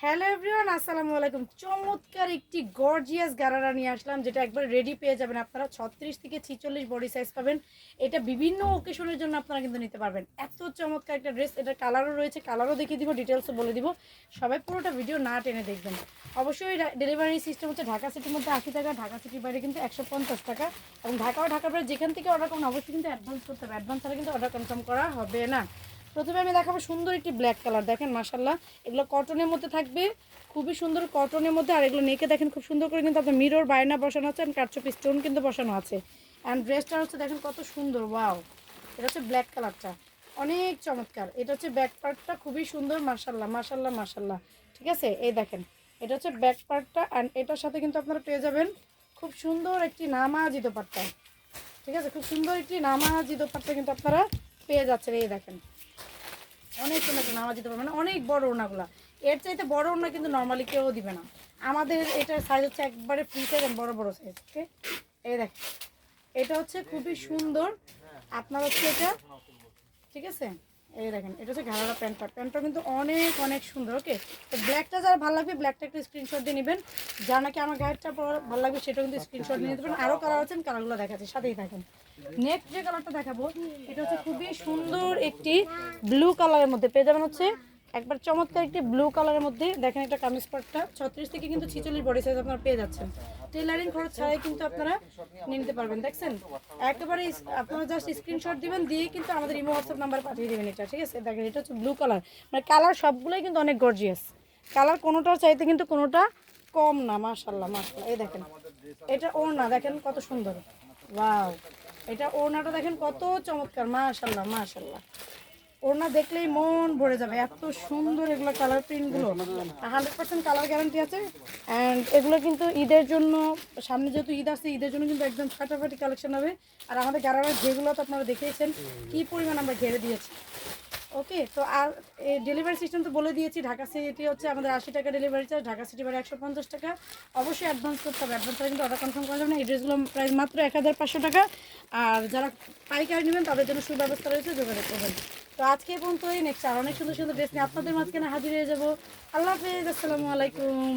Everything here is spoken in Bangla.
হ্যালো এভরিওয়ান, আসসালামু আলাইকুম। চমৎকার একটি গর্জিয়াস গারারা নিয়ে আসলাম, যেটা একবার রেডি পেয়ে যাবেন আপনারা। 36 থেকে 46 বডি সাইজ পাবেন। এটা বিভিন্ন ওকেশনের জন্য আপনারা কিন্তু নিতে পারবেন। এত চমৎকার একটা ড্রেস। এটা কালারও রয়েছে, কালারও দেখিয়ে দিব, ডিটেলসও বলে দিব। সবাই পুরোটা ভিডিও না টেনে দেখবেন। অবশ্যই ডেলিভারি সিস্টেম হচ্ছে ঢাকা সিটির মধ্যে 80 টাকা, ঢাকা সিটির বাইরে কিন্তু 150 টাকা। এবং ঢাকা ও ঢাকার বাইরে যেখান থেকে অর্ডার করুন অবশ্যই কিন্তু অ্যাডভান্স করতে হবে। অ্যাডভান্স ছাড়া কিন্তু অর্ডার কনফার্ম করা হবে না। প্রথমে আমি দেখাবো সুন্দর একটি ব্ল্যাক কালার। দেখেন মাশাল্লাহ, এগুলো কটনের মধ্যে থাকবে, খুবই সুন্দর কটনের মধ্যে। আর এগুলো নেকে দেখেন খুব সুন্দর করে কিন্তু আপনার মিরর বায়না বসানো আছে, অ্যান্ড কাটচুপি স্টোন কিন্তু বসানো আছে। অ্যান্ড ড্রেসটা হচ্ছে দেখেন কত সুন্দর, ওয়াও। এটা হচ্ছে ব্ল্যাক কালারটা, অনেক চমৎকার। এটা হচ্ছে ব্যাক পার্টটা খুবই সুন্দর, মাশাল্লাহ মাশাল্লাহ মাশাল্লাহ। ঠিক আছে, এই দেখেন এটা হচ্ছে ব্যাক পার্টটা। অ্যান্ড এটার সাথে কিন্তু আপনারা পেয়ে যাবেন খুব সুন্দর একটি নামাজি দোপাট্টা। ঠিক আছে, খুব সুন্দর একটি নামাজি দোপাট্টা কিন্তু আপনারা পেয়ে যাচ্ছেন। এই দেখেন অনেক সুন্দর একটা নামাজ দিতে পারবে না, অনেক বড় ওড়নাগুলো। এর চাইতে বড় ওড়না কিন্তু নর্মালি কেউ দিবে না। আমাদের এটার সাইজ হচ্ছে একবারে ফ্রি সাইজ, বড় বড় সাইজ। ওকে, এই দেখ, এটা হচ্ছে খুবই সুন্দর। আপনার হচ্ছে এটা, ঠিক আছে, এই দেখেন এটা হচ্ছে ঘাড়া প্যান্টটা। প্যান্টটা কিন্তু অনেক অনেক সুন্দর। ওকে, তো ব্ল্যাকটা যারা ভালো লাগবে ব্ল্যাকটা একটু স্ক্রিনশট দিয়ে নেবেন। যার নাকি আমার গায়েরটা ভালো লাগবে সেটা কিন্তু স্ক্রিনশট নিয়ে নিতে পারেন। আরও কালার আছেন, কালারগুলো দেখাচ্ছে, সাথেই থাকেন। নেক্সট যে কালারটা দেখাবো এটা হচ্ছে খুবই সুন্দর একটি ব্লু কালারের মধ্যে পেয়ে যাবেন। হচ্ছে একবার চমৎকার একটি ব্লু কালারের মধ্যে। দেখেন এটা কামিজ পার্টটা 36 থেকে কিন্তু 46 বডি সাইজ আপনারা পেয়ে যাচ্ছেন। টেলারিং খরচ ছাড়াই কিন্তু আপনারা নিয়ে নিতে পারবেন। দেখছেন একেবারে আপনারা জাস্ট স্ক্রিনশট দিবেন, দিয়ে কিন্তু আমাদের ইমো হোয়াটসঅ্যাপ নাম্বার পাঠিয়ে দেবেন। এটা ঠিক আছে, দেখেন এটা হচ্ছে ব্লু কালার। মানে কালার সবগুলোই কিন্তু অনেক গর্জিয়াস কালার, কোনোটার চাইতে কিন্তু কোনোটা কম না। মাশাল্লাহ মাশাল্লাহ, এই দেখেন এটা ওড়না দেখেন কত সুন্দর, ওয়াও। এটা ওড়নাটা দেখেন কত চমৎকার, মাশাল্লাহ মাশাল্লাহ। ওড়না দেখলেই মন ভরে যাবে, এত সুন্দর এগুলো কালার প্রিন্টগুলো। 100% কালার গ্যারান্টি আছে। অ্যান্ড এগুলো কিন্তু ঈদের জন্য, সামনে যেহেতু ঈদ আসছে, ঈদের জন্য কিন্তু একদম ফাটাফাটি কালেকশন হবে। আর আমাদের গ্যারামের যেগুলো তো আপনারা দেখেইছেন কী পরিমাণ আমরা ঘেরে দিয়েছি। ওকে, তো আর এই ডেলিভারি সিস্টেম তো বলে দিয়েছি। ঢাকা সিটি হচ্ছে আমাদের 80 টাকা ডেলিভারি চার্জ, ঢাকা সিটি বাড়ি 150 টাকা। অবশ্যই অ্যাডভান্স করতে হবে, অ্যাডভান্স করে কিন্তু অর্ডার কনফার্ম করা যাবে না। এই ড্রেসগুলো প্রাইস মাত্র 1500 টাকা। আর যারা পাইকারি নেবেন তাদের জন্য সুব্যবস্থা রয়েছে, যোগাযোগ করবেন। তো আজকে এই পর্যন্তই। নেক্সট আর অনেক সুন্দর সুন্দর ড্রেস নিয়ে আপনাদের মাঝখানে হাজির হয়ে যাবো। আল্লাহ হাফেজ, আসসালামু আলাইকুম।